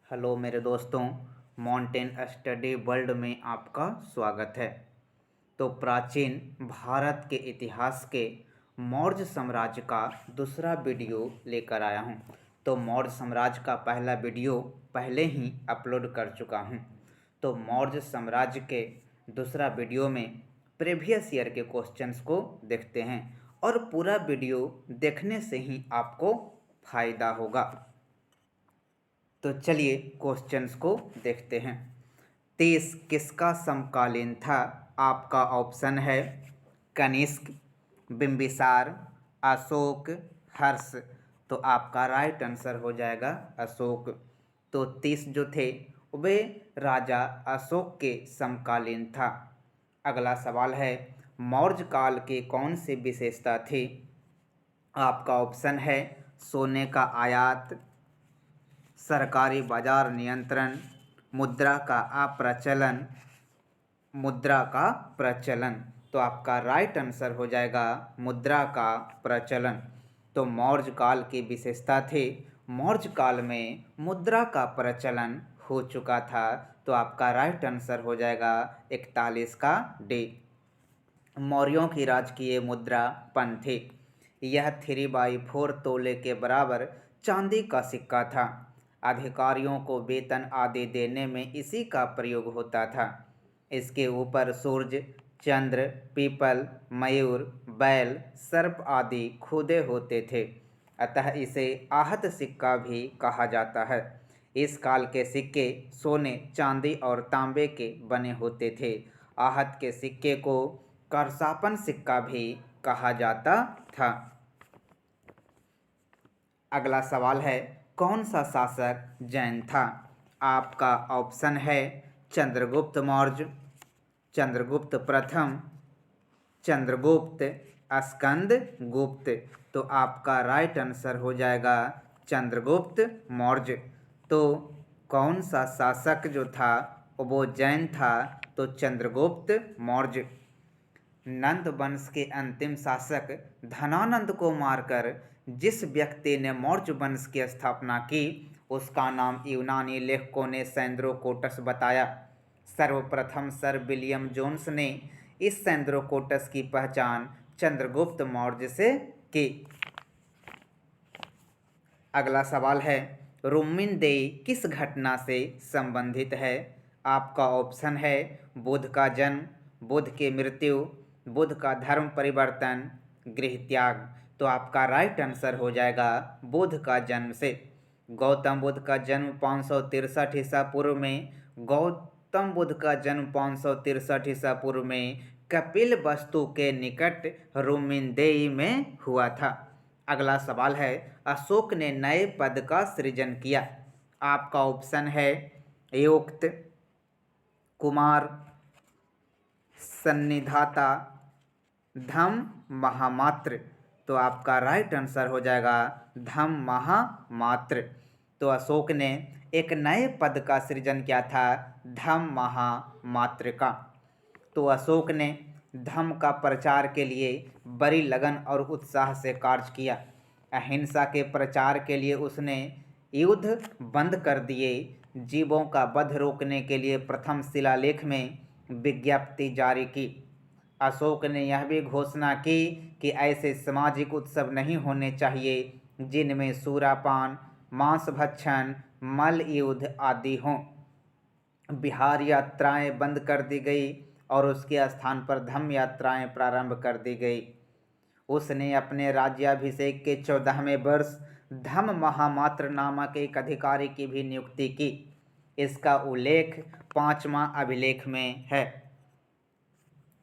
Hello मेरे दोस्तों, mountain study world में आपका स्वागत है। तो प्राचीन भारत के इतिहास के मौर्य साम्राज्य का दूसरा वीडियो लेकर आया हूं। तो मौर्य साम्राज्य का पहला वीडियो पहले ही अपलोड कर चुका हूं। तो मौर्य साम्राज्य के दूसरा वीडियो में प्रीवियस ईयर के क्वेश्चंस को देखते हैं और पूरा वीडियो देखने से ही आपको फ़ायदा होगा। तो चलिए क्वेश्चंस को देखते हैं। 30 किसका समकालीन था? आपका ऑप्शन है कनिष्क, बिंबिसार, अशोक, हर्ष। तो आपका राइट आंसर हो जाएगा अशोक। तो 30 जो थे वे राजा अशोक के समकालीन था। अगला सवाल है, मौर्य काल के कौन सी विशेषता थी? आपका ऑप्शन है सोने का आयात, सरकारी बाजार नियंत्रण, मुद्रा का अप्रचलन, मुद्रा का प्रचलन। तो आपका राइट आंसर हो जाएगा मुद्रा का प्रचलन। तो मौर्य काल की विशेषता थी, मौर्य काल में मुद्रा का प्रचलन हो चुका था। तो आपका राइट आंसर हो जाएगा 41 का डी। मौर्यों की राजकीय मुद्रा पन थी। यह 3/4 तोले के बराबर चांदी का सिक्का था। अधिकारियों को वेतन आदि देने में इसी का प्रयोग होता था। इसके ऊपर सूर्य, चंद्र, पीपल, मयूर, बैल, सर्प आदि खुदे होते थे, अतः इसे आहत सिक्का भी कहा जाता है। इस काल के सिक्के सोने, चांदी और तांबे के बने होते थे। आहत के सिक्के को करसापन सिक्का भी कहा जाता था। अगला सवाल है, कौन सा शासक जैन था? आपका ऑप्शन है चंद्रगुप्त मौर्य, चंद्रगुप्त प्रथम, चंद्रगुप्त, स्कंद गुप्त। तो आपका राइट आंसर हो जाएगा चंद्रगुप्त मौर्य। तो कौन सा शासक जो था वो जैन था? तो चंद्रगुप्त मौर्य। नंद वंश के अंतिम शासक धनानंद को मारकर जिस व्यक्ति ने मौर्य वंश की स्थापना की उसका नाम यूनानी लेखकों ने सैंद्रोकोटस बताया। सर्वप्रथम सर विलियम जोन्स ने इस सैंद्रोकोटस की पहचान चंद्रगुप्त मौर्य से की। अगला सवाल है, रुक्मिणदेही किस घटना से संबंधित है? आपका ऑप्शन है बुद्ध का जन्म, बुद्ध की मृत्यु, बुद्ध का धर्म परिवर्तन, गृह त्याग। तो आपका राइट आंसर हो जाएगा बुद्ध का जन्म से। गौतम बुद्ध का जन्म 563 ईसा पूर्व में, गौतम बुद्ध का जन्म 563 ईसा पूर्व में कपिल वस्तु के निकट रुक्मिणदेही में हुआ था। अगला सवाल है, अशोक ने नए पद का सृजन किया। आपका ऑप्शन है युक्त, कुमार, सन्निधाता, धम्म महामात्र। तो आपका राइट आंसर हो जाएगा धम्म महामात्र। तो अशोक ने एक नए पद का सृजन किया था, धम्म महामात्र का। तो अशोक ने धम्म का प्रचार के लिए बड़ी लगन और उत्साह से कार्य किया। अहिंसा के प्रचार के लिए उसने युद्ध बंद कर दिए। जीवों का वध रोकने के लिए प्रथम शिलालेख में विज्ञप्ति जारी की। अशोक ने यह भी घोषणा की कि ऐसे सामाजिक उत्सव नहीं होने चाहिए जिनमें सूरापान, मांस भक्षण, मल युद्ध आदि हों। बिहार यात्राएं बंद कर दी गई और उसके स्थान पर धम्म यात्राएं प्रारंभ कर दी गई। उसने अपने राज्याभिषेक के 14वें वर्ष धम्म महामात्र नामक एक अधिकारी की भी नियुक्ति की। इसका उल्लेख 5वां अभिलेख में है।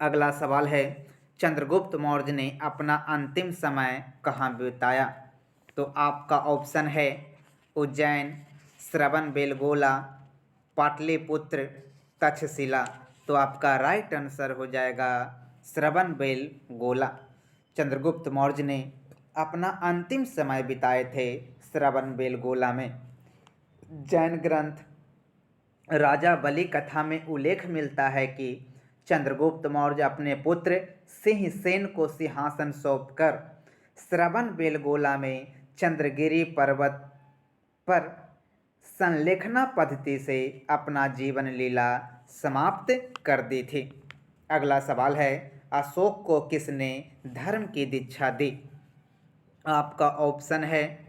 अगला सवाल है, चंद्रगुप्त मौर्य ने अपना अंतिम समय कहाँ बिताया? तो आपका ऑप्शन है उज्जैन, श्रवणबेलगोला, पाटलिपुत्र, तक्षशिला। तो आपका राइट आंसर हो जाएगा श्रवणबेलगोला। चंद्रगुप्त मौर्य ने अपना अंतिम समय बिताए थे श्रवणबेलगोला में। जैन ग्रंथ राजा बलि कथा में उल्लेख मिलता है कि चंद्रगुप्त मौर्य अपने पुत्र सिंहसेन को सिंहासन सौंपकर श्रवणबेलगोला में चंद्रगिरी पर्वत पर संलेखना पद्धति से अपना जीवन लीला समाप्त कर दी थी। अगला सवाल है, अशोक को किसने धर्म की दीक्षा दी? आपका ऑप्शन है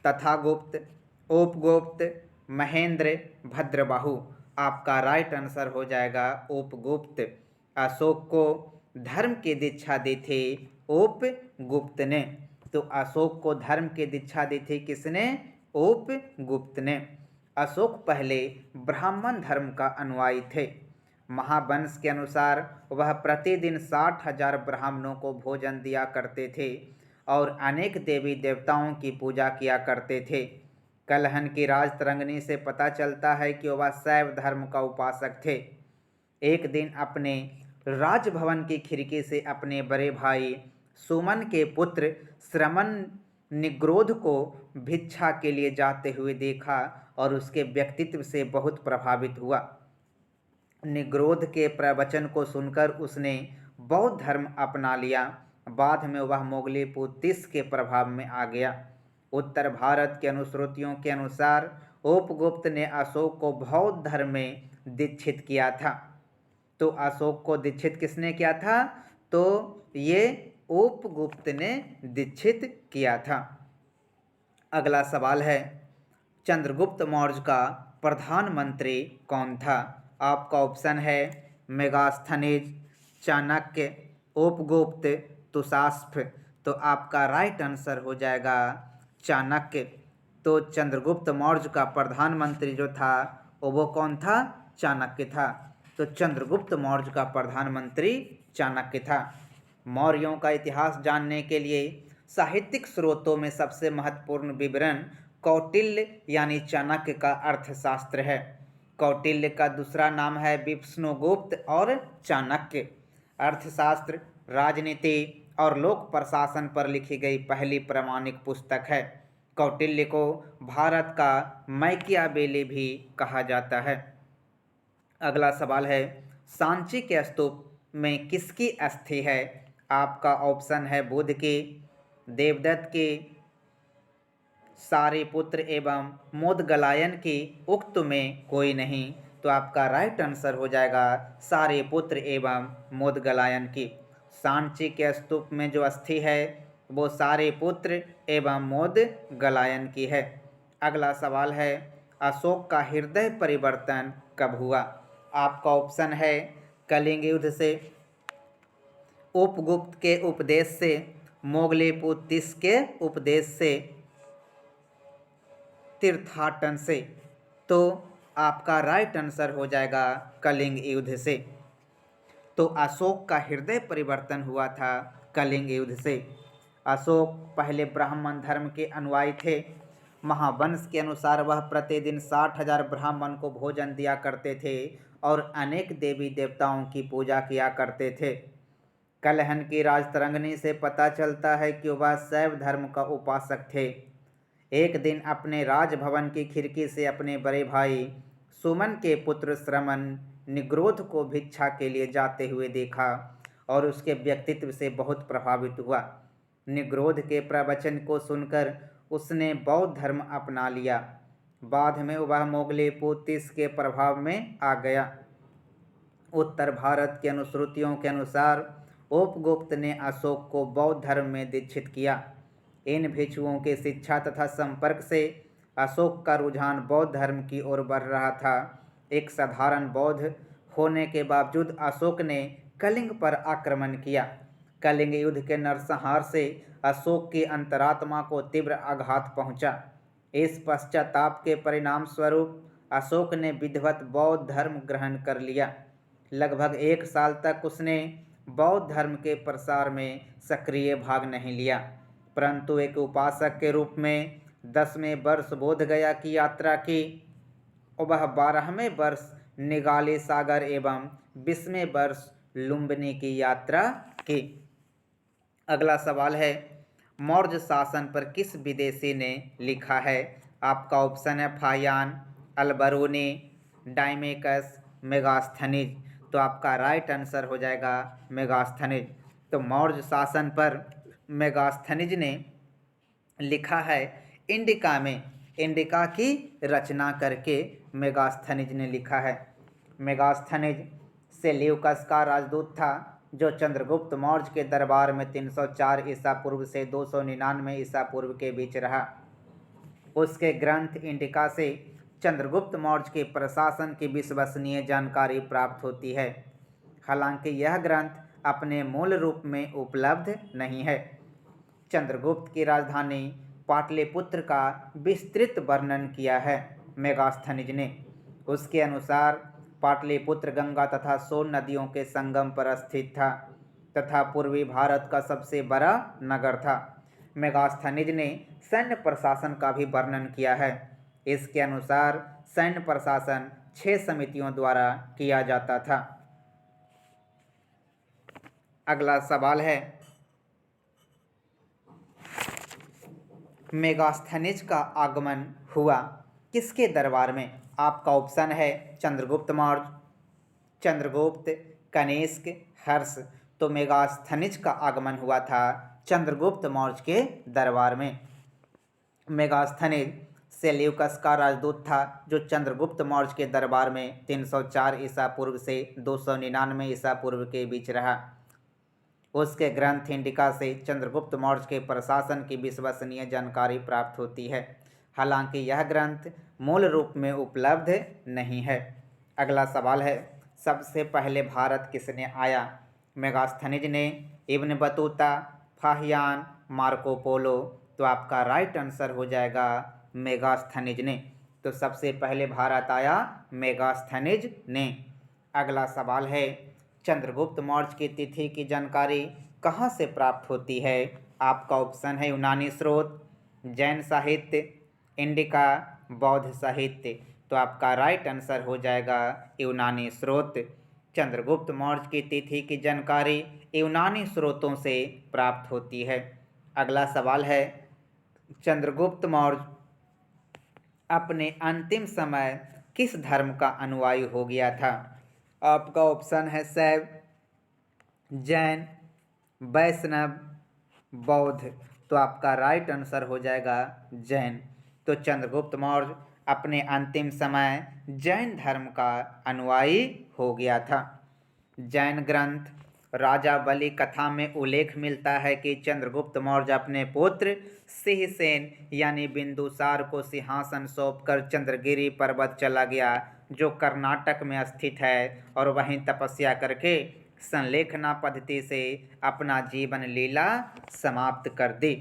तथागुप्त, उपगुप्त, महेंद्र, भद्रबाहु। आपका राइट आंसर हो जाएगा उपगुप्त। अशोक को धर्म की दीक्षा दी थी उपगुप्त ने। तो अशोक को धर्म की दीक्षा दी थी किसने? उपगुप्त ने। अशोक पहले ब्राह्मण धर्म का अनुयायी थे। महावंश के अनुसार वह प्रतिदिन 60,000 ब्राह्मणों को भोजन दिया करते थे और अनेक देवी देवताओं की पूजा किया करते थे। कलहन की राजतरंगिणी से पता चलता है कि वह शैव धर्म का उपासक थे। एक दिन अपने राजभवन की खिड़की से अपने बड़े भाई सुमन के पुत्र श्रमण निग्रोध को भिक्षा के लिए जाते हुए देखा और उसके व्यक्तित्व से बहुत प्रभावित हुआ। निग्रोध के प्रवचन को सुनकर उसने बौद्ध धर्म अपना लिया। बाद में वह मोगली-पुत्तिस के प्रभाव में आ गया। उत्तर भारत के अनुश्रुतियों के अनुसार उपगुप्त ने अशोक को बौद्ध धर्म में दीक्षित किया था। तो अशोक को दीक्षित किसने किया था? तो ये उपगुप्त ने दीक्षित किया था। अगला सवाल है, चंद्रगुप्त मौर्य का प्रधानमंत्री कौन था? आपका ऑप्शन है मेगास्थनीज, चाणक्य, उपगुप्त, तुषास्फ। तो आपका राइट आंसर हो जाएगा चाणक्य। तो चंद्रगुप्त मौर्य का प्रधानमंत्री जो था वो कौन था? चाणक्य था। तो चंद्रगुप्त मौर्य का प्रधानमंत्री चाणक्य था। मौर्यों का इतिहास जानने के लिए साहित्यिक स्रोतों में सबसे महत्वपूर्ण विवरण कौटिल्य यानी चाणक्य का अर्थशास्त्र है। कौटिल्य का दूसरा नाम है विष्णुगुप्त और चाणक्य। अर्थशास्त्र, राजनीति और लोक प्रशासन पर लिखी गई पहली प्रामाणिक पुस्तक है। कौटिल्य को भारत का मैकियावेली भी कहा जाता है। अगला सवाल है, सांची के स्तूप में किसकी अस्थि है? आपका ऑप्शन है बुद्ध की, देवदत्त की, सारिपुत्र एवं मोदगलायन की, उक्त में कोई नहीं। तो आपका राइट आंसर हो जाएगा सारिपुत्र एवं मोदगलायन की। सांची के स्तूप में जो अस्थि है वो सारिपुत्र एवं मोदगलायन की है। अगला सवाल है, अशोक का हृदय परिवर्तन कब हुआ? आपका ऑप्शन है कलिंग युद्ध से, उपगुप्त के उपदेश से, मोगली-पुत्तिस के उपदेश से, तीर्थाटन से। तो आपका राइट आंसर हो जाएगा कलिंग युद्ध से। तो अशोक का हृदय परिवर्तन हुआ था कलिंग युद्ध से। अशोक पहले ब्राह्मण धर्म के अनुयायी थे। महावंश के अनुसार वह प्रतिदिन 60,000 ब्राह्मण को भोजन दिया करते थे और अनेक देवी देवताओं की पूजा किया करते थे। कलहन की राजतरंगिणी से पता चलता है कि वह शैव धर्म का उपासक थे। एक दिन अपने राजभवन की खिड़की से अपने बड़े भाई सुमन के पुत्र श्रमण निग्रोध को भिक्षा के लिए जाते हुए देखा और उसके व्यक्तित्व से बहुत प्रभावित हुआ। निग्रोध के प्रवचन को सुनकर उसने बौद्ध धर्म अपना लिया। बाद में वह मोगली-पुत्तिस के प्रभाव में आ गया। उत्तर भारत की अनुश्रुतियों के अनुसार उपगुप्त ने अशोक को बौद्ध धर्म में दीक्षित किया। इन भिक्षुओं की शिक्षा तथा संपर्क से अशोक का रुझान बौद्ध धर्म की ओर बढ़ रहा था। एक साधारण बौद्ध होने के बावजूद अशोक ने कलिंग पर आक्रमण किया। कलिंग युद्ध के नरसंहार से अशोक की अंतरात्मा को तीव्र आघात पहुंचा। इस पश्चाताप के परिणाम स्वरूप अशोक ने विधिवत बौद्ध धर्म ग्रहण कर लिया। लगभग 1 साल तक उसने बौद्ध धर्म के प्रसार में सक्रिय भाग नहीं लिया, परंतु एक उपासक के रूप में 10वें वर्ष बोधगया की यात्रा की। वह 12वें वर्ष निगाली सागर एवं 20वें वर्ष लुम्बिनी की यात्रा की। अगला सवाल है, मौर्य शासन पर किस विदेशी ने लिखा है? आपका ऑप्शन है फाहियान, अलबरूनी, डायमेकस, मेगास्थनीज। तो आपका राइट आंसर हो जाएगा मेगास्थनीज। तो मौर्य शासन पर मेगास्थनीज ने लिखा है, इंडिका में इंडिका की रचना करके मेगास्थनीज ने लिखा है। मेगास्थनीज सेल्यूकस का राजदूत था जो चंद्रगुप्त मौर्य के दरबार में 304 ईसा पूर्व से 299 ईसा पूर्व के बीच रहा। उसके ग्रंथ इंडिका से चंद्रगुप्त मौर्य के प्रशासन की विश्वसनीय जानकारी प्राप्त होती है। हालांकि यह ग्रंथ अपने मूल रूप में उपलब्ध नहीं है। चंद्रगुप्त की राजधानी पाटलिपुत्र का विस्तृत वर्णन किया है मेगास्थनीज ने। उसके अनुसार पाटलिपुत्र गंगा तथा सोन नदियों के संगम पर स्थित था तथा पूर्वी भारत का सबसे बड़ा नगर था। मेगास्थनीज ने सैन्य प्रशासन का भी वर्णन किया है। इसके अनुसार सैन्य प्रशासन 6 समितियों द्वारा किया जाता था। अगला सवाल है, मेगास्थनीज का आगमन हुआ किसके दरबार में? आपका ऑप्शन है चंद्रगुप्त मौर्य, चंद्रगुप्त, कनिष्क, हर्ष। तो मेगास्थनीज का आगमन हुआ था चंद्रगुप्त मौर्य के दरबार में। मेगास्थनीज सेल्यूकस का राजदूत था जो चंद्रगुप्त मौर्य के दरबार में 304 ईसा पूर्व से 299 ईसा पूर्व के बीच रहा। उसके ग्रंथ इंडिका से चंद्रगुप्त मौर्य के प्रशासन की विश्वसनीय जानकारी प्राप्त होती है। हालांकि यह ग्रंथ मूल रूप में उपलब्ध नहीं है। अगला सवाल है, सबसे पहले भारत किसने आया? मेगास्थनीज ने, Ibn Battuta, Fahien, Marco Polo. तो आपका राइट आंसर हो जाएगा मेगास्थनीज ने। तो सबसे पहले भारत आया मेगास्थनीज ने। अगला सवाल है, चंद्रगुप्त मौर्य की तिथि की जानकारी कहाँ से प्राप्त होती है? आपका ऑप्शन है यूनानी स्रोत, जैन साहित्य, इंडिका, बौद्ध साहित्य। तो आपका राइट आंसर हो जाएगा यूनानी स्रोत। चंद्रगुप्त मौर्य की तिथि की जानकारी यूनानी स्रोतों से प्राप्त होती है। अगला सवाल है, चंद्रगुप्त मौर्य अपने अंतिम समय किस धर्म का अनुयायी हो गया था? आपका ऑप्शन है शैव, जैन, वैष्णव, बौद्ध। तो आपका राइट आंसर हो जाएगा जैन। तो चंद्रगुप्त मौर्य अपने अंतिम समय जैन धर्म का अनुयायी हो गया था। जैन ग्रंथ राजा बलि कथा में उल्लेख मिलता है कि चंद्रगुप्त मौर्य अपने पुत्र सिंहसेन यानी बिंदुसार को सिंहासन सौंपकर चंद्रगिरी पर्वत चला गया जो कर्नाटक में स्थित है और वहीं तपस्या करके संलेखना पद्धति से अपना जीवन लीला समाप्त कर दी।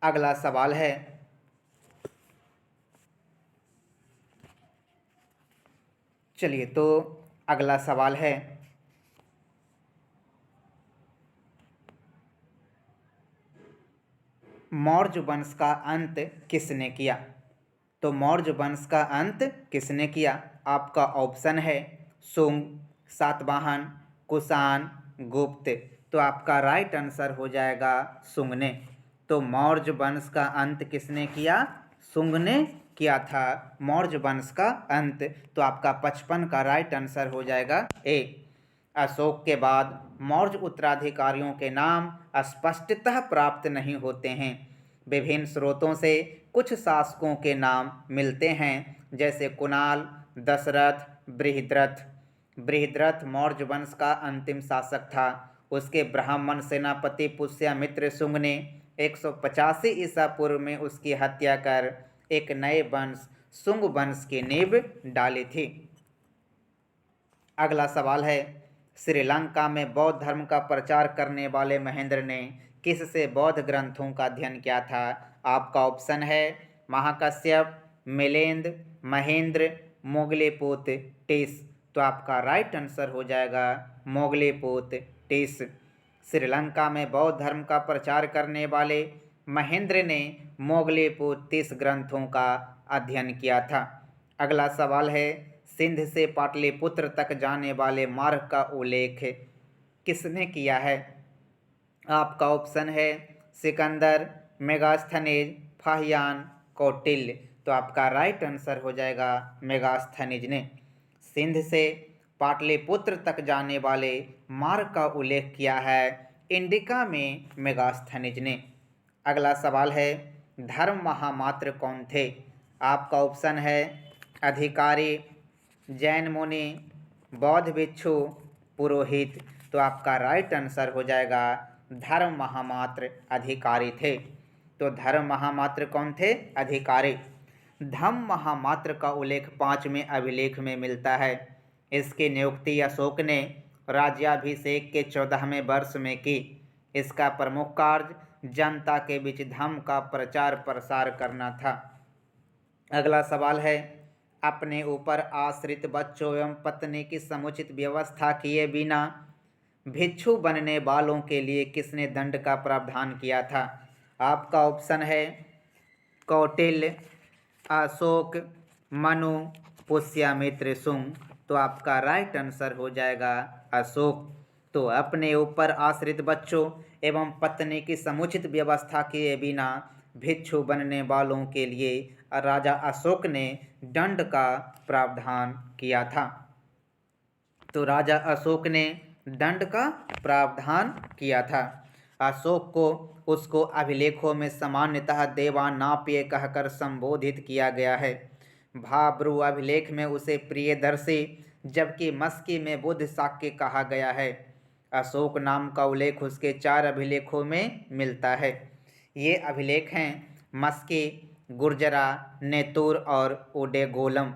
अगला सवाल है, चलिए तो अगला सवाल है, मौर्य वंश का अंत किसने किया? तो मौर्य वंश का अंत किसने किया? आपका ऑप्शन है शुंग, सातवाहन, कुषाण, गुप्त। तो आपका राइट आंसर हो जाएगा शुंग ने। तो मौर्य वंश का अंत किसने किया? शुंग ने किया था मौर्य वंश का अंत। तो आपका 55 का राइट आंसर हो जाएगा ए। अशोक के बाद मौर्य उत्तराधिकारियों के नाम स्पष्टतः प्राप्त नहीं होते हैं। विभिन्न स्रोतों से कुछ शासकों के नाम मिलते हैं जैसे कुणाल, दशरथ, बृहद्रथ। बृहद्रथ मौर्य वंश का अंतिम शासक था। उसके ब्राह्मण सेनापति पुष्यमित्र शुंग ने 185 ईसा पूर्व में उसकी हत्या कर एक नए वंश शुंग वंश की नींव डाली थी। अगला सवाल है, श्रीलंका में बौद्ध धर्म का प्रचार करने वाले महेंद्र ने किससे बौद्ध ग्रंथों का अध्ययन किया था? आपका ऑप्शन है महाकश्यप, मिलिंद, महेंद्र, मोगलेपुत, टिस। तो आपका राइट आंसर हो जाएगा मोगलेपुत टिस। श्रीलंका में बौद्ध धर्म का प्रचार करने वाले महेंद्र ने मोगलेपुत टिस ग्रंथों का अध्ययन किया था। अगला सवाल है, सिंध से पाटलिपुत्र तक जाने वाले मार्ग का उल्लेख किसने किया है? आपका ऑप्शन है सिकंदर, मेगास्थनीज, फाहियान, कौटिल्य। तो आपका राइट आंसर हो जाएगा मेगास्थनीज ने। सिंध से पाटलिपुत्र तक जाने वाले मार्ग का उल्लेख किया है इंडिका में मेगास्थनीज ने। अगला सवाल है, धर्म महामात्र कौन थे? आपका ऑप्शन है अधिकारी, जैन मुनि, बौद्ध भिक्षु, पुरोहित। तो आपका राइट आंसर हो जाएगा धर्म महामात्र अधिकारी थे। तो धर्म महामात्र कौन थे? अधिकारी। धम्म महामात्र का उल्लेख 5वें अभिलेख में मिलता है। इसकी नियुक्ति अशोक ने राज्याभिषेक के 14वें वर्ष में की। इसका प्रमुख कार्य जनता के बीच धम्म का प्रचार प्रसार करना था। अगला सवाल है, अपने ऊपर आश्रित बच्चों एवं पत्नी की समुचित व्यवस्था किए बिना भिक्षु बनने वालों के लिए किसने दंड का प्रावधान किया था? आपका ऑप्शन है कौटिल्य, अशोक, मनु, पुष्यमित्र, शुंग। तो आपका राइट आंसर हो जाएगा अशोक। तो अपने ऊपर आश्रित बच्चों एवं पत्नी की समुचित व्यवस्था किए बिना भिक्षु बनने वालों के लिए राजा अशोक ने दंड का प्रावधान किया था। तो राजा अशोक ने दंड का प्रावधान किया था। अशोक को उसको अभिलेखों में सामान्यतः देवानाप्य कहकर संबोधित किया गया है। भाब्रू अभिलेख में उसे प्रियदर्शी जबकि मस्की में बुद्ध शाक्य कहा गया है। अशोक नाम का उल्लेख उसके 4 अभिलेखों में मिलता है। ये अभिलेख हैं मस्की, गुर्जरा, नेतुर और उडेगोलम।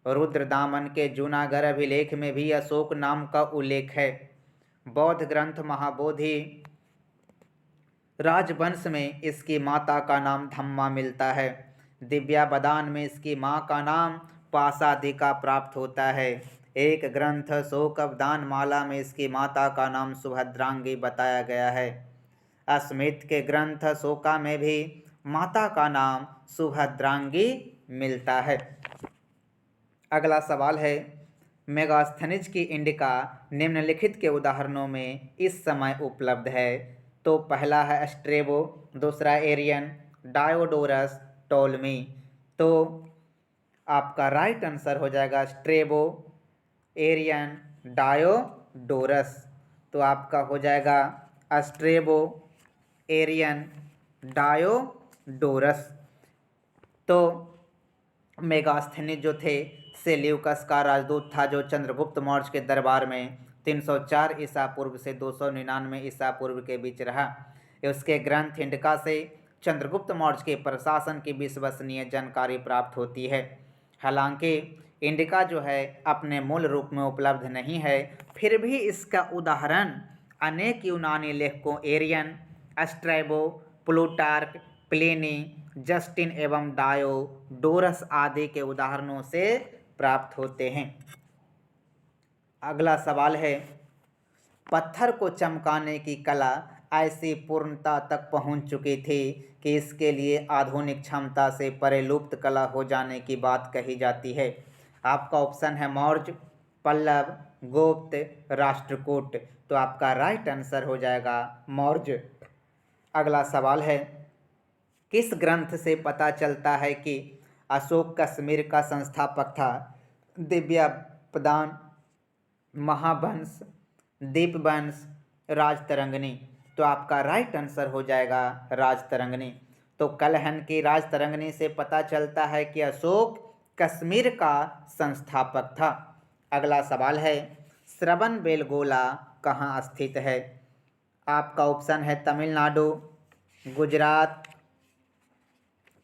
रुद्रदामन के जूनागढ़ अभिलेख में भी अशोक नाम का उल्लेख है। बौद्ध ग्रंथ महाबोधि राजवंश में इसकी माता का नाम धम्मा मिलता है। दिव्यावदान में इसकी माँ का नाम पासादिका प्राप्त होता है। एक ग्रंथ शोकवदान माला में इसकी माता का नाम सुभद्रांगी बताया गया है। स्मित के ग्रंथ शोका में भी माता का नाम सुभद्रांगी मिलता है। अगला सवाल है, मेगास्थनीज की इंडिका निम्नलिखित के उदाहरणों में इस समय उपलब्ध है। तो पहला है स्ट्रेबो, दूसरा एरियन, डायोडोरस, टोलमी। तो आपका राइट आंसर हो जाएगा स्ट्रेबो, एरियन, डायोडोरस। तो आपका हो जाएगा स्ट्रेबो, एरियन, डायोडोरस। तो मेगास्थनीज जो थे सेल्यूकस का राजदूत था जो चंद्रगुप्त मौर्य के दरबार में 304 ईसा पूर्व से 299 ईसा पूर्व के बीच रहा। उसके ग्रंथ इंडिका से चंद्रगुप्त मौर्य के प्रशासन की विश्वसनीय जानकारी प्राप्त होती है। हालांकि इंडिका जो है अपने मूल रूप में उपलब्ध नहीं है, फिर भी इसका उदाहरण अनेक यूनानी लेखकों Arrian, Strabo, Plutarch, Pliny, Justin एवं डायोडोरस आदि के उदाहरणों से प्राप्त होते हैं। अगला सवाल है, पत्थर को चमकाने की कला ऐसी पूर्णता तक पहुंच चुकी थी कि इसके लिए आधुनिक क्षमता से परे लुप्त कला हो जाने की बात कही जाती है। आपका ऑप्शन है मौर्य, पल्लव, गुप्त, राष्ट्रकूट। तो आपका राइट आंसर हो जाएगा मौर्य। अगला सवाल है, किस ग्रंथ से पता चलता है कि अशोक कश्मीर का संस्थापक था? दिव्यावदान, महावंश, दीपवंश, राजतरंगिणी। तो आपका राइट आंसर हो जाएगा राजतरंगिणी। तो कलहन की राजतरंगिणी से पता चलता है कि अशोक कश्मीर का संस्थापक था। अगला सवाल है, श्रवणबेलगोला कहाँ स्थित है? आपका ऑप्शन है तमिलनाडु, गुजरात,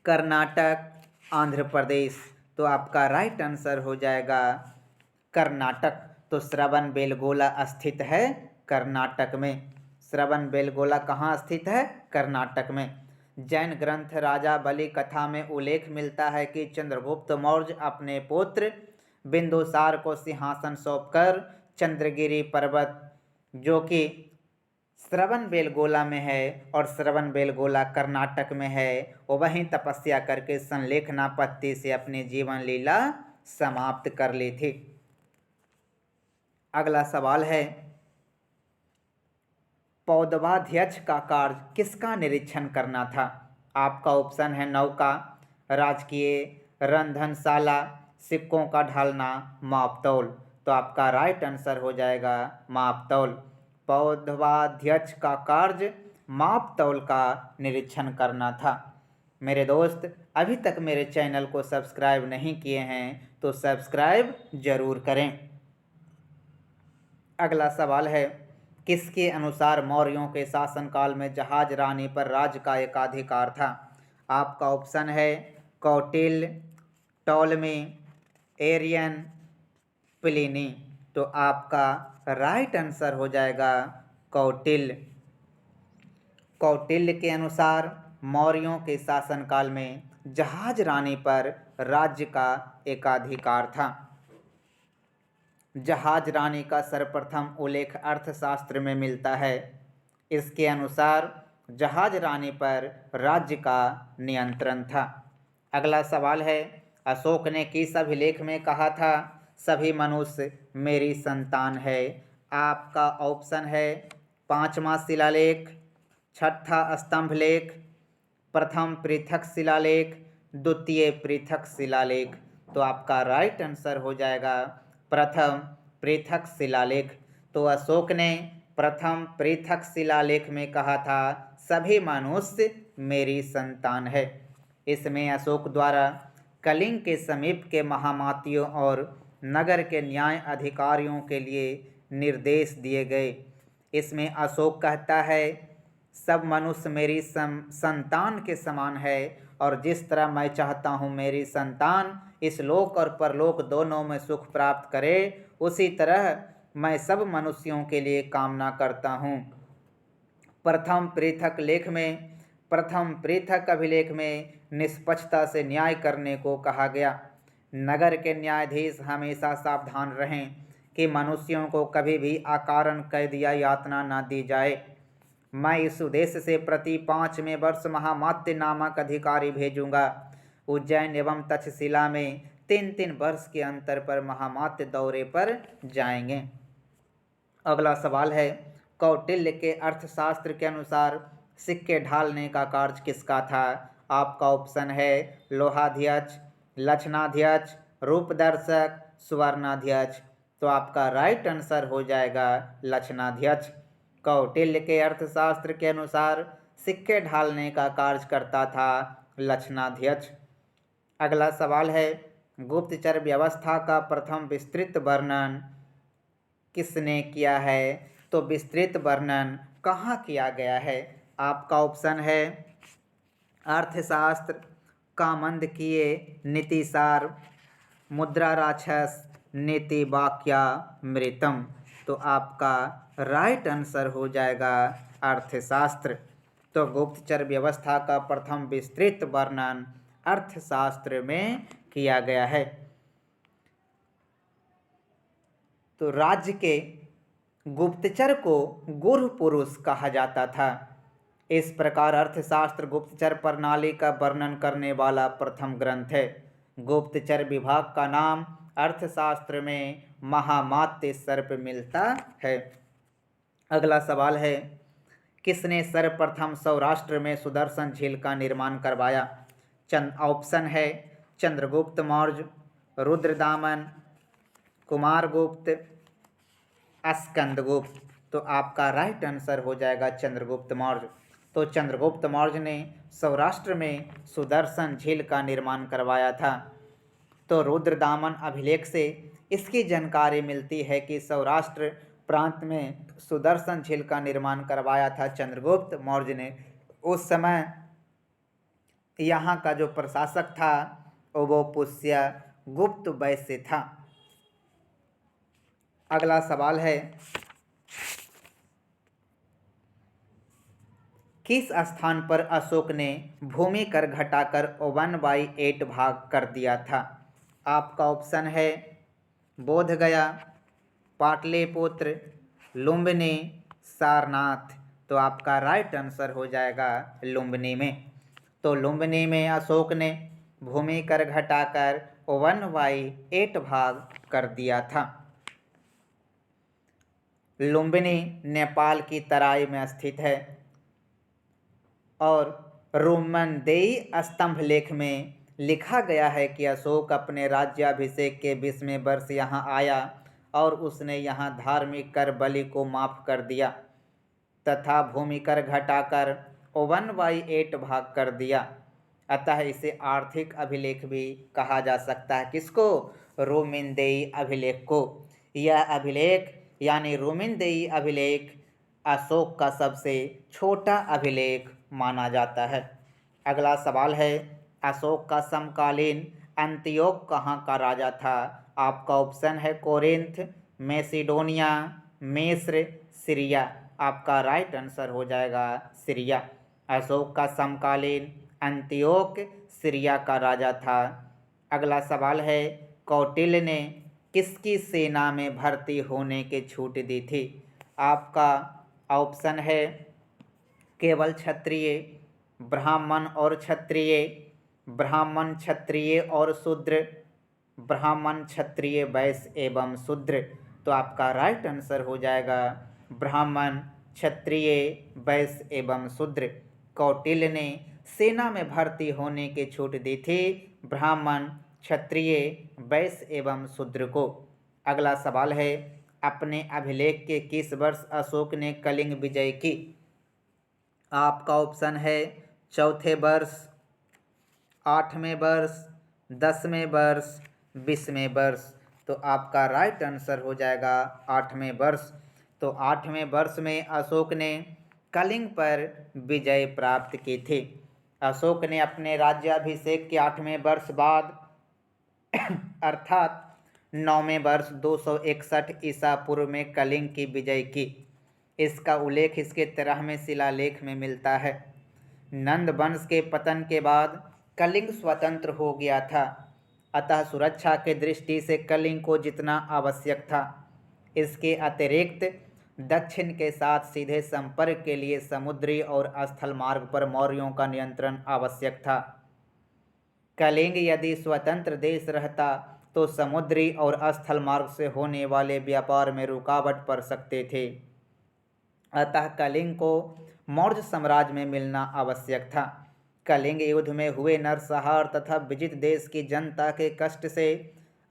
कर्नाटक, आंध्र प्रदेश। तो आपका राइट आंसर हो जाएगा कर्नाटक। तो श्रवणबेलगोला स्थित है कर्नाटक में। श्रवणबेलगोला कहाँ स्थित है? कर्नाटक में। जैन ग्रंथ राजा बलि कथा में उल्लेख मिलता है कि चंद्रगुप्त मौर्य अपने पुत्र बिंदुसार को सिंहासन सौंपकर चंद्रगिरी पर्वत जो कि श्रवणबेलगोला में है और श्रवणबेलगोला कर्नाटक में है, वो वहीं तपस्या करके संलेखनापत्ति से अपनी जीवन लीला समाप्त कर ली थी। अगला सवाल है, पौदवाध्यक्ष का कार्य किसका निरीक्षण करना था? आपका ऑप्शन है नौका, राजकीय रंधनशाला, सिक्कों का ढालना, मापतौल। तो आपका राइट आंसर हो जाएगा मापतौल। पौदवाध्यक्ष का कार्य मापतौल का निरीक्षण करना था। मेरे दोस्त अभी तक मेरे चैनल को सब्सक्राइब नहीं किए हैं तो सब्सक्राइब जरूर करें। अगला सवाल है, किसके अनुसार मौर्यों के शासनकाल में जहाज रानी पर राज्य का एकाधिकार था? आपका ऑप्शन है कौटिल्य, टॉलमी, एरियन, प्लिनी। तो आपका राइट आंसर हो जाएगा कौटिल्य। कौटिल्य के अनुसार मौर्यों के शासनकाल में जहाज रानी पर राज्य का एकाधिकार था। जहाज रानी का सर्वप्रथम उल्लेख अर्थशास्त्र में मिलता है। इसके अनुसार जहाज रानी पर राज्य का नियंत्रण था। अगला सवाल है, अशोक ने किस अभिलेख में कहा था सभी मनुष्य मेरी संतान है? आपका ऑप्शन है पांचवा शिलालेख, छठा स्तंभलेख, प्रथम पृथक शिलालेख, द्वितीय पृथक शिलालेख। तो आपका राइट आंसर हो जाएगा प्रथम पृथक शिलालेख। तो अशोक ने प्रथम पृथक शिलालेख में कहा था सभी मनुष्य मेरी संतान है। इसमें अशोक द्वारा कलिंग के समीप के महामातियों और नगर के न्याय अधिकारियों के लिए निर्देश दिए गए। इसमें अशोक कहता है सब मनुष्य मेरी संतान के समान है और जिस तरह मैं चाहता हूँ मेरी संतान इस लोक और परलोक दोनों में सुख प्राप्त करे, उसी तरह मैं सब मनुष्यों के लिए कामना करता हूँ। प्रथम पृथक लेख में, प्रथम पृथक अभिलेख में निष्पक्षता से न्याय करने को कहा गया। नगर के न्यायाधीश हमेशा सावधान रहें कि मनुष्यों को कभी भी अकारण कैद या यातना न दी जाए। मैं इस उद्देश्य से प्रति 5वें वर्ष महामात्य नामक अधिकारी भेजूंगा। उज्जैन एवं तक्षशिला में 3-3 वर्ष के अंतर पर महामात्य दौरे पर जाएंगे। अगला सवाल है, कौटिल्य के अर्थशास्त्र के अनुसार सिक्के ढालने का कार्य किसका था? आपका ऑप्शन है लोहाध्यक्ष, लक्षणाध्यक्ष, रूपदर्शक, सुवर्णाध्यक्ष। तो आपका राइट आंसर हो जाएगा लक्षणाध्यक्ष। कौटिल्य के अर्थशास्त्र के अनुसार सिक्के ढालने का कार्य करता था लक्षणाध्यक्ष। अगला सवाल है, गुप्तचर व्यवस्था का प्रथम विस्तृत वर्णन किसने किया है? तो विस्तृत वर्णन कहाँ किया गया है? आपका ऑप्शन है अर्थशास्त्र, कामंडकीय, नीतिसार, मुद्रा राक्षस, नीति वाक्यामृतम। तो आपका राइट आंसर हो जाएगा अर्थशास्त्र। तो गुप्तचर व्यवस्था का प्रथम विस्तृत वर्णन अर्थशास्त्र में किया गया है। तो राज्य के गुप्तचर को गुरु पुरुष कहा जाता था। इस प्रकार अर्थशास्त्र गुप्तचर प्रणाली का वर्णन करने वाला प्रथम ग्रंथ है। गुप्तचर विभाग का नाम अर्थशास्त्र में महामात्य सर्प मिलता है। अगला सवाल है, किसने सर्वप्रथम सौराष्ट्र में सुदर्शन झील का निर्माण करवाया? ऑप्शन है चंद्रगुप्त मौर्य, रुद्रदामन, कुमारगुप्त, स्कंदगुप्त। तो आपका राइट आंसर हो जाएगा चंद्रगुप्त मौर्य। तो चंद्रगुप्त मौर्य ने सौराष्ट्र में सुदर्शन झील का निर्माण करवाया था। तो रुद्रदामन अभिलेख से इसकी जानकारी मिलती है कि सौराष्ट्र प्रांत में सुदर्शन झील का निर्माण करवाया था चंद्रगुप्त मौर्य ने। उस समय यहाँ का जो प्रशासक था वो पुष्यगुप्त वैश्य था। अगला सवाल है, किस स्थान पर अशोक ने भूमि कर घटाकर 1/8 भाग कर दिया था? आपका ऑप्शन है बोधगया, पाटलिपुत्र, लुम्बिनी, सारनाथ। तो आपका राइट आंसर हो जाएगा लुम्बिनी में। तो लुम्बिनी में अशोक ने भूमि कर घटाकर 1/8 भाग कर दिया था। लुम्बिनी नेपाल की तराई में स्थित है और रोमनदेई स्तंभ लेख में लिखा गया है कि अशोक अपने राज्याभिषेक के 20वें वर्ष यहाँ आया और उसने यहाँ धार्मिक कर बलि को माफ कर दिया तथा भूमि कर घटाकर 1/8 भाग कर दिया। अतः इसे आर्थिक अभिलेख भी कहा जा सकता है। किसको? रोमिंदेई अभिलेख को। यह अभिलेख यानी रोमिंदेई अभिलेख अशोक का सबसे छोटा अभिलेख माना जाता है। अगला सवाल है, अशोक का समकालीन अंतियोक कहाँ का राजा था? आपका ऑप्शन है कोरिंथ, मैसिडोनिया, मिस्र, सीरिया। आपका राइट आंसर हो जाएगा सीरिया। अशोक का समकालीन अंतियोक सीरिया का राजा था। अगला सवाल है, कौटिल्य ने किसकी सेना में भर्ती होने की छूट दी थी? आपका ऑप्शन है केवल क्षत्रिय, ब्राह्मण और क्षत्रिय, ब्राह्मण क्षत्रिय और शूद्र, ब्राह्मण क्षत्रिय वैश्य एवं शूद्र। तो आपका राइट आंसर हो जाएगा ब्राह्मण क्षत्रिय वैश्य एवं शूद्र। कौटिल्य ने सेना में भर्ती होने की छूट दी थी ब्राह्मण क्षत्रिय वैश्य एवं शूद्र को। अगला सवाल है, अपने अभिलेख के किस वर्ष अशोक ने कलिंग विजय की? आपका ऑप्शन है चौथे वर्ष, 8वें वर्ष, 10वें वर्ष, 20वें वर्ष। तो आपका राइट आंसर हो जाएगा 8वें वर्ष। तो 8वें वर्ष में अशोक ने कलिंग पर विजय प्राप्त की थी। अशोक ने अपने राज्याभिषेक के 8वें वर्ष बाद अर्थात 9वें वर्ष 261 ईसा पूर्व में कलिंग की विजय की। इसका उल्लेख इसके 13वें शिलालेख में मिलता है। नंद वंश के पतन के बाद कलिंग स्वतंत्र हो गया था, अतः सुरक्षा के दृष्टि से कलिंग को जीतना आवश्यक था। इसके अतिरिक्त दक्षिण के साथ सीधे संपर्क के लिए समुद्री और स्थल मार्ग पर मौर्यों का नियंत्रण आवश्यक था। कलिंग यदि स्वतंत्र देश रहता तो समुद्री और स्थल मार्ग से होने वाले व्यापार में रुकावट पड़ सकते थे, अतः कलिंग को मौर्य साम्राज्य में मिलना आवश्यक था। कलिंग युद्ध में हुए नरसंहार तथा विजित देश की जनता के कष्ट से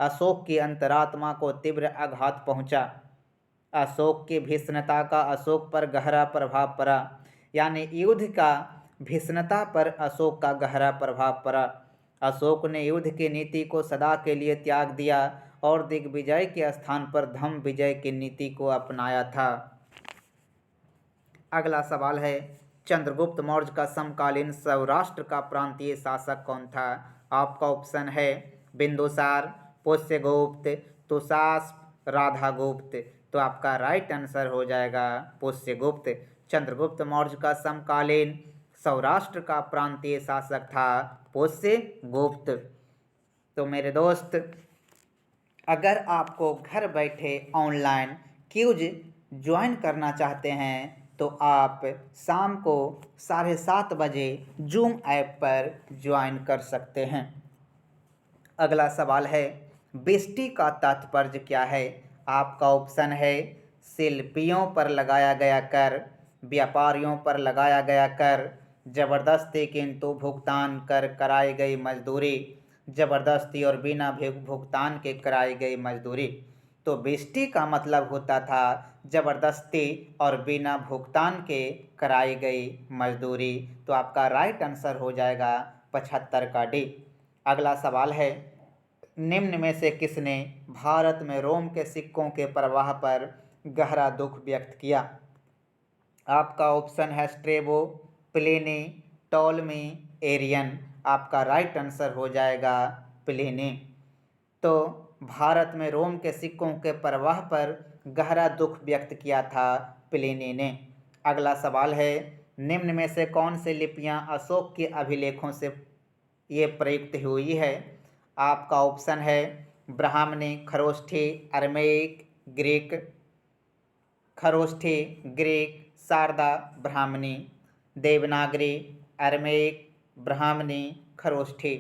अशोक की अंतरात्मा को तीव्र आघात पहुंचा। अशोक की भीषणता का अशोक पर गहरा प्रभाव पड़ा, यानी युद्ध का भीषणता पर अशोक का गहरा प्रभाव पड़ा। अशोक ने युद्ध की नीति को सदा के लिए त्याग दिया और दिग्विजय के स्थान पर धम्म विजय की नीति को अपनाया था। अगला सवाल है, चंद्रगुप्त मौर्य का समकालीन सौराष्ट्र का प्रांतीय शासक कौन था? आपका ऑप्शन है बिंदुसार, पुष्यगुप्त, तुषास्प, राधागुप्त। तो आपका राइट आंसर हो जाएगा पुष्यगुप्त। चंद्रगुप्त मौर्य का समकालीन सौराष्ट्र का प्रांतीय शासक था पुष्यगुप्त। तो मेरे दोस्त, अगर आपको घर बैठे ऑनलाइन क्विज ज्वाइन करना चाहते हैं तो आप शाम को 7:30 बजे जूम ऐप पर ज्वाइन कर सकते हैं। अगला सवाल है, बीएसटी का तात्पर्य क्या है? आपका ऑप्शन है शिल्पियों पर लगाया गया कर, व्यापारियों पर लगाया गया कर, जबरदस्ती किंतु भुगतान कर कराई गई मजदूरी, जबरदस्ती और बिना भुगतान के कराई गई मजदूरी। तो बीएसटी का मतलब होता था जबरदस्ती और बिना भुगतान के कराई गई मजदूरी। तो आपका राइट आंसर हो जाएगा 75 का डी। अगला सवाल है, निम्न में से किसने भारत में रोम के सिक्कों के प्रवाह पर गहरा दुख व्यक्त किया? आपका ऑप्शन है स्ट्रेबो, प्लिनी, टॉलमी, एरियन। आपका राइट आंसर हो जाएगा प्लिनी। तो भारत में रोम के सिक्कों के प्रवाह पर गहरा दुख व्यक्त किया था प्लिनी ने। अगला सवाल है, निम्न में से कौन सी लिपियां अशोक के अभिलेखों से ये प्रयुक्त हुई है? आपका ऑप्शन है ब्राह्मणी, खरोष्ठी, अरमेइक, ग्रीक, खरोष्ठी, ग्रीक, शारदा, ब्राह्मणी, देवनागरी, अरमेइक, ब्राह्मणी, खरोष्ठी।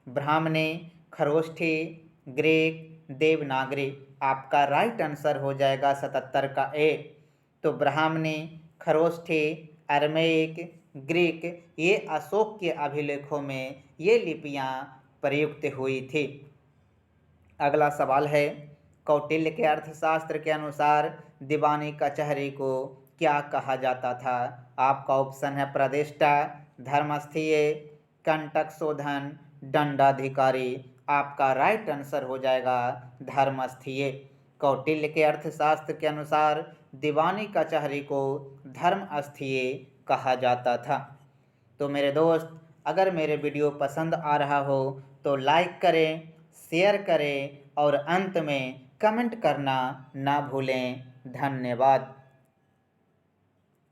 ब्राह्मणी, खरोष्ठी, ग्रीक, देवनागरी। आपका राइट आंसर हो जाएगा 77 का ए। तो ब्राह्मणी, खरोष्ठी, अरमेइक, ग्रीक, ये अशोक के अभिलेखों में ये लिपियां प्रयुक्त हुई थी। अगला सवाल है, कौटिल्य के अर्थशास्त्र के अनुसार दीवानी कचहरी को क्या कहा जाता था? आपका ऑप्शन है प्रतिष्ठा, धर्मस्थीय, कंटक शोधन, दंडाधिकारी। आपका राइट आंसर हो जाएगा धर्मस्थीय। कौटिल्य के अर्थशास्त्र के अनुसार दीवानी कचहरी को धर्मस्थीय कहा जाता था। तो मेरे दोस्त, अगर मेरे वीडियो पसंद आ रहा हो तो लाइक करें, शेयर करें और अंत में कमेंट करना ना भूलें। धन्यवाद।